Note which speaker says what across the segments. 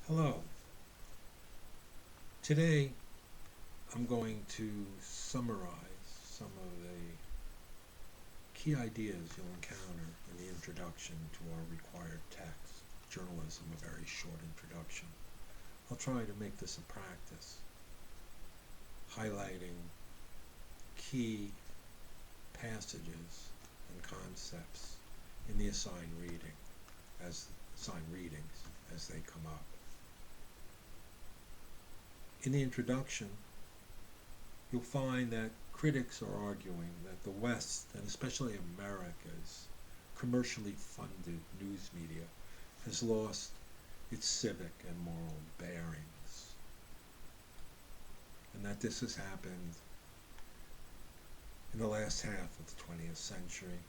Speaker 1: Hello. Today I'm going to summarize some of the key ideas you'll encounter in the introduction to our required text. Journalism, a very short introduction. I'll try to make this a practice, highlighting key passages and concepts in the assigned readings as they come up. In the introduction, you'll find that critics are arguing that the West, and especially America's commercially funded news media, has lost its civic and moral bearings, and that this has happened in the last half of the 20th century,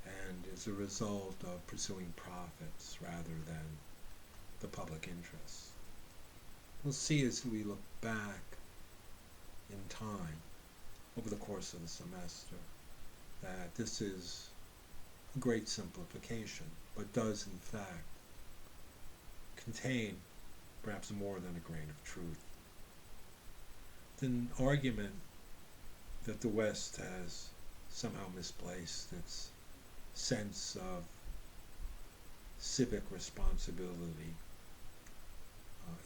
Speaker 1: and as a result of pursuing profits rather than the public interest. We'll see as we look back in time over the course of the semester that this is a great simplification, but does in fact contain perhaps more than a grain of truth. The argument that the West has somehow misplaced its sense of civic responsibility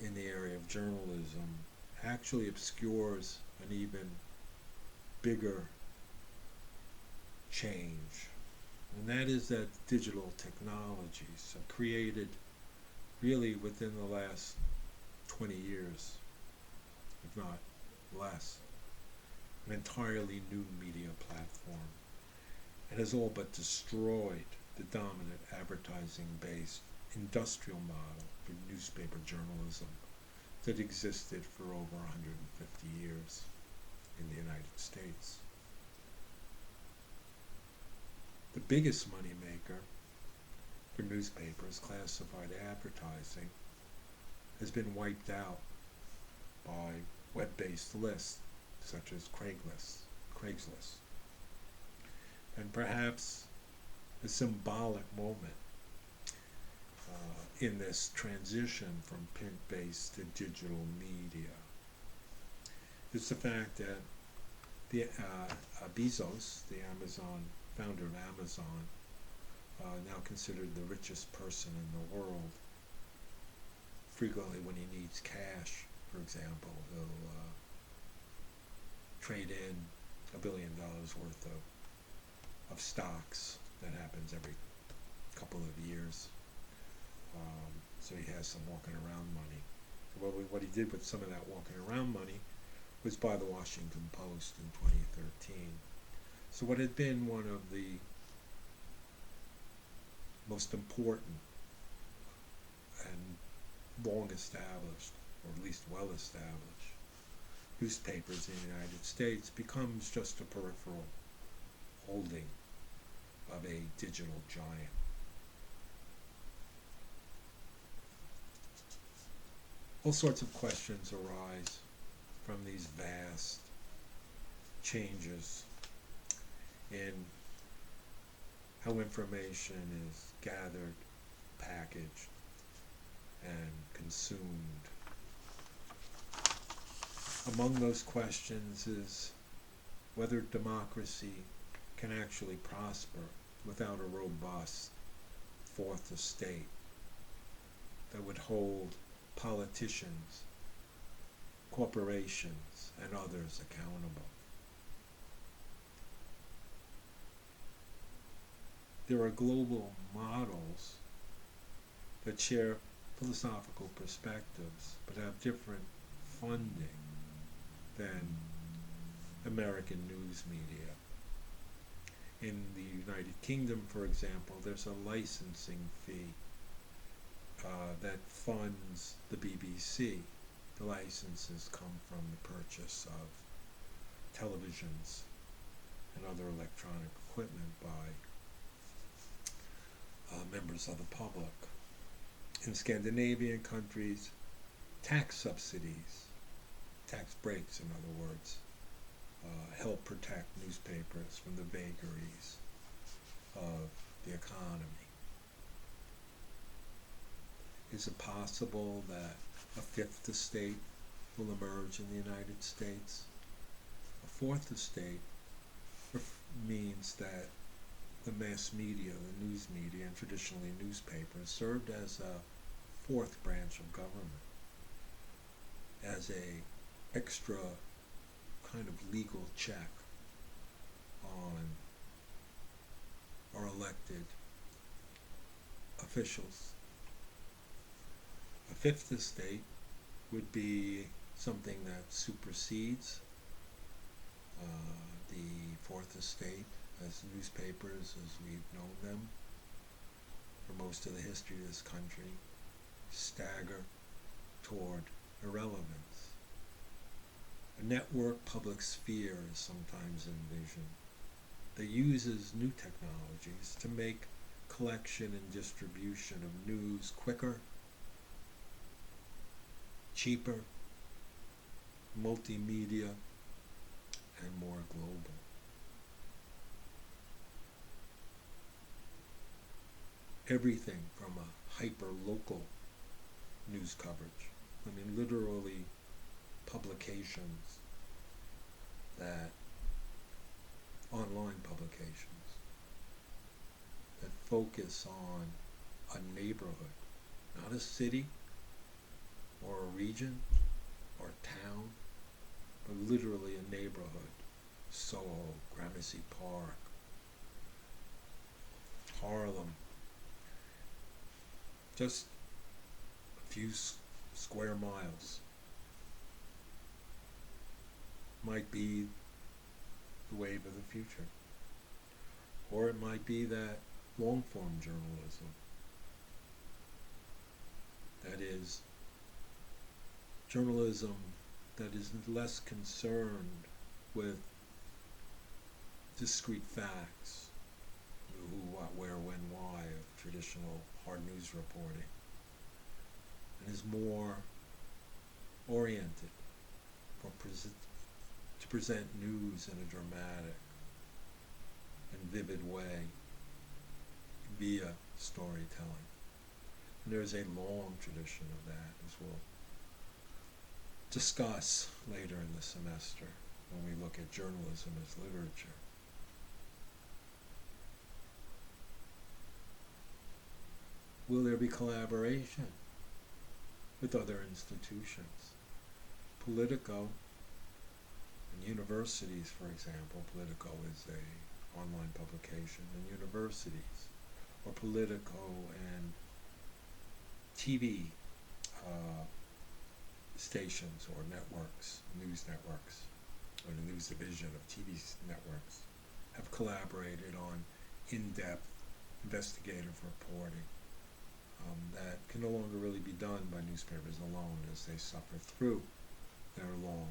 Speaker 1: in the area of journalism actually obscures an even bigger change, and that is that digital technologies have created, really within the last 20 years, if not less, an entirely new media platform. It has all but destroyed the dominant advertising-based industrial model for newspaper journalism that existed for over 150 years in the United States. The biggest moneymaker for newspapers, classified advertising, has been wiped out by web-based lists such as Craigslist. And perhaps a symbolic moment in this transition from print-based to digital media is the fact that the Bezos, the founder of Amazon, now considered the richest person in the world. Frequently when he needs cash, for example, he'll trade in $1 billion worth of stocks. That happens every couple of years. So he has some walking around money. What he did with some of that walking around money was buy the Washington Post in 2013. So what had been one of the most important and long established, or at least well established, newspapers in the United States becomes just a peripheral holding of a digital giant. All sorts of questions arise from these vast changes in how information is gathered, packaged, and consumed. Among those questions is whether democracy can actually prosper without a robust fourth estate that would hold politicians, corporations, and others accountable. There are global models that share philosophical perspectives but have different funding than American news media. In the United Kingdom, for example, there's a licensing fee that funds the BBC. The licenses come from the purchase of televisions and other electronic equipment by members of the public. In Scandinavian countries, tax subsidies, tax breaks in other words, help protect newspapers from the vagaries of the economy. Is it possible that a fifth estate will emerge in the United States? A fourth estate means that the mass media, the news media, and traditionally newspapers, served as a fourth branch of government, as a extra kind of legal check on our elected officials. A fifth estate would be something that supersedes the fourth estate as newspapers as we've known them for most of the history of this country stagger toward irrelevance. A network public sphere is sometimes envisioned that uses new technologies to make collection and distribution of news quicker, cheaper, multimedia, and more global. Everything from a hyper-local news coverage, I mean literally publications that, online publications, that focus on a neighborhood, not a city or a region or a town, but literally a neighborhood. Soho, Gramercy Park, Harlem, just a few square miles might be the wave of the future. Or it might be that long-form journalism, that is, journalism that is less concerned with discrete facts, who, what, where, when, why of traditional hard news reporting, and is more oriented to present news in a dramatic and vivid way via storytelling. And there's a long tradition of that, as we'll discuss later in the semester when we look at journalism as literature. Will there be collaboration with other institutions? Politico and universities, for example. Politico is an online publication, and universities, or Politico and TV stations or networks, news networks, or the news division of TV networks, have collaborated on in-depth investigative reporting that can no longer really be done by newspapers alone as they suffer through their long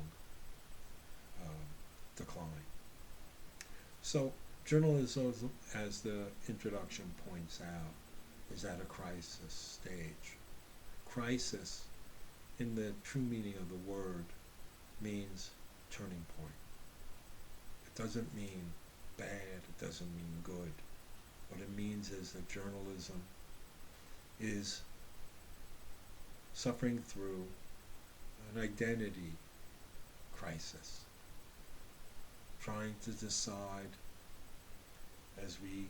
Speaker 1: decline. So journalism, as the introduction points out, is at a crisis stage. Crisis, in the true meaning of the word, means turning point. It doesn't mean bad, it doesn't mean good. What it means is that journalism is suffering through an identity crisis, trying to decide as we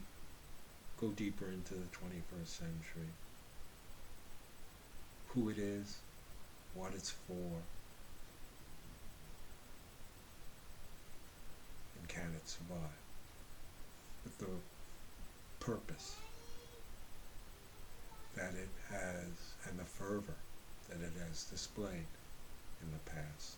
Speaker 1: go deeper into the 21st century who it is, what it's for, and can it survive with the purpose that it has and the fervor that it has displayed in the past.